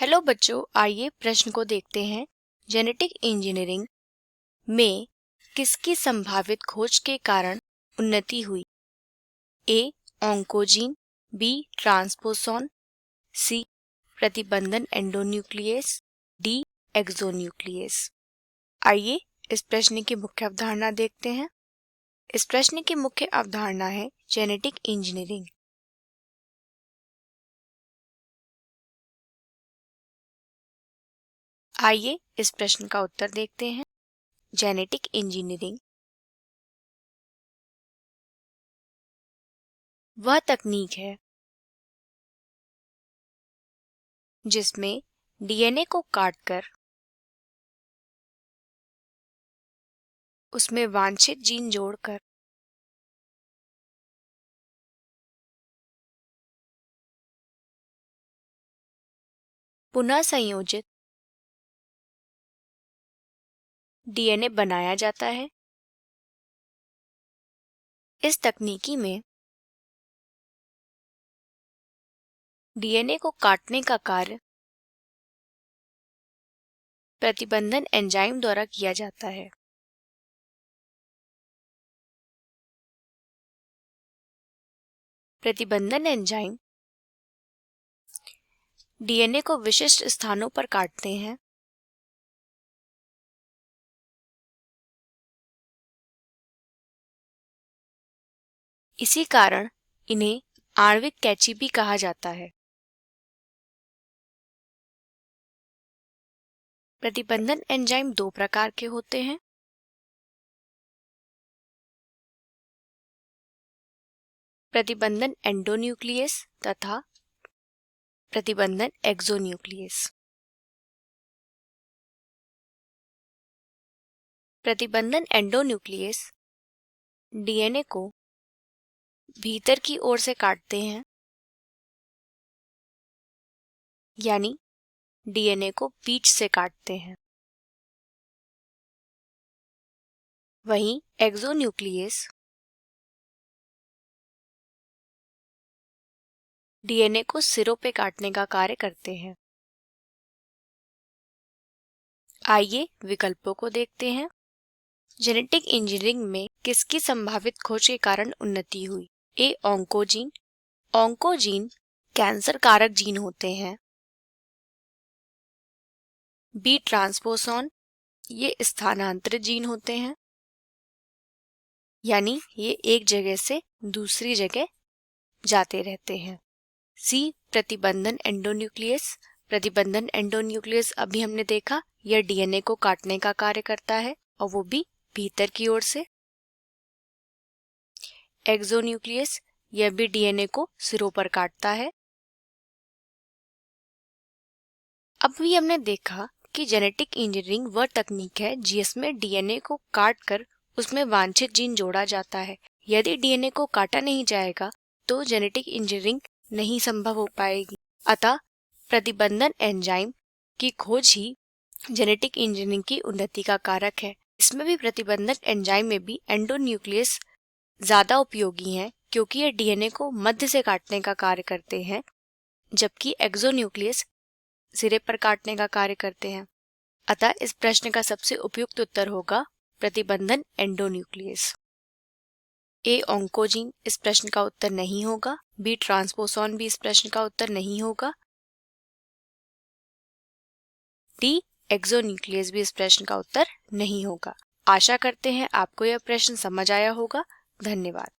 Hello बच्चों, आइए प्रश्न को देखते हैं। जेनेटिक इंजीनियरिंग में किसकी संभावित खोज के कारण उन्नति हुई? ए ऑन्कोजीन, बी ट्रांसपोसॉन, सी प्रतिबंधन एंडोन्यूक्लियस, डी एक्सोन्यूक्लियस। आइए इस प्रश्न की मुख्य अवधारणा देखते हैं। इस प्रश्न की मुख्य अवधारणा है जेनेटिक इंजीनियरिंग। आइए इस प्रश्न का उत्तर देखते हैं। जेनेटिक इंजीनियरिंग वह तकनीक है जिसमें डीएनए को काटकर उसमें वांछित जीन जोड़कर पुनः संयोजित डीएनए बनाया जाता है। इस तकनीकी में डीएनए को काटने का कार्य प्रतिबंधन एंजाइम द्वारा किया जाता है। प्रतिबंधन एंजाइम डीएनए को विशिष्ट स्थानों पर काटते हैं। इसी कारण इन्हें आणविक कैंची भी कहा जाता है। प्रतिबंधन एंजाइम दो प्रकार के होते हैं। प्रतिबंधन एंडोन्यूक्लियस तथा प्रतिबंधन एक्सोन्यूक्लियस। प्रतिबंधन एंडोन्यूक्लियस डीएनए को भीतर की ओर से काटते हैं, यानी डीएनए को बीच से काटते हैं। वहीं एक्सोन्यूक्लियस डीएनए को सिरों पे काटने का कार्य करते हैं। आइए विकल्पों को देखते हैं। जेनेटिक इंजीनियरिंग में किसकी संभावित खोज के कारण उन्नति हुई? ए ऑन्कोजीन। ऑन्कोजीन कैंसर कारक जीन होते हैं। बी ट्रांसपोसॉन, ये स्थानांतरित जीन होते हैं, यानी ये एक जगह से दूसरी जगह जाते रहते हैं। सी प्रतिबंधन एंडोन्यूक्लियस। प्रतिबंधन एंडोन्यूक्लियस अभी हमने देखा, यह डीएनए को काटने का कार्य करता है और वो भी भीतर की ओर से। एक्सोन्यूक्लियस यह भी डीएनए को सिरों पर काटता है। अब भी हमने देखा कि जेनेटिक इंजीनियरिंग वह तकनीक है जिसमें डीएनए को काटकर उसमें वांछित जीन जोड़ा जाता है। यदि डीएनए को काटा नहीं जाएगा तो जेनेटिक इंजीनियरिंग नहीं संभव हो पाएगी। अतः प्रतिबंधन एंजाइम की खोज ही जेनेटिक इंजीनियरिंग की उन्नति का कारक है। इसमें भी प्रतिबंधन एंजाइम में भी एंडोन्यूक्लियस ज्यादा उपयोगी हैं, क्योंकि ये डीएनए को मध्य से काटने का कार्य करते हैं, जबकि एक्सोन्यूक्लियस सिरे पर काटने का कार्य करते हैं। अतः इस प्रश्न का सबसे उपयुक्त उत्तर होगा प्रतिबंधन एंडोन्यूक्लियस। ए ऑन्कोजीन इस प्रश्न का उत्तर नहीं होगा। बी ट्रांसपोसॉन भी इस प्रश्न का उत्तर नहीं होगा। डी एक्सोन्यूक्लियस भी इस प्रश्न का उत्तर नहीं होगा। आशा करते हैं आपको यह प्रश्न समझ आया होगा। धन्यवाद।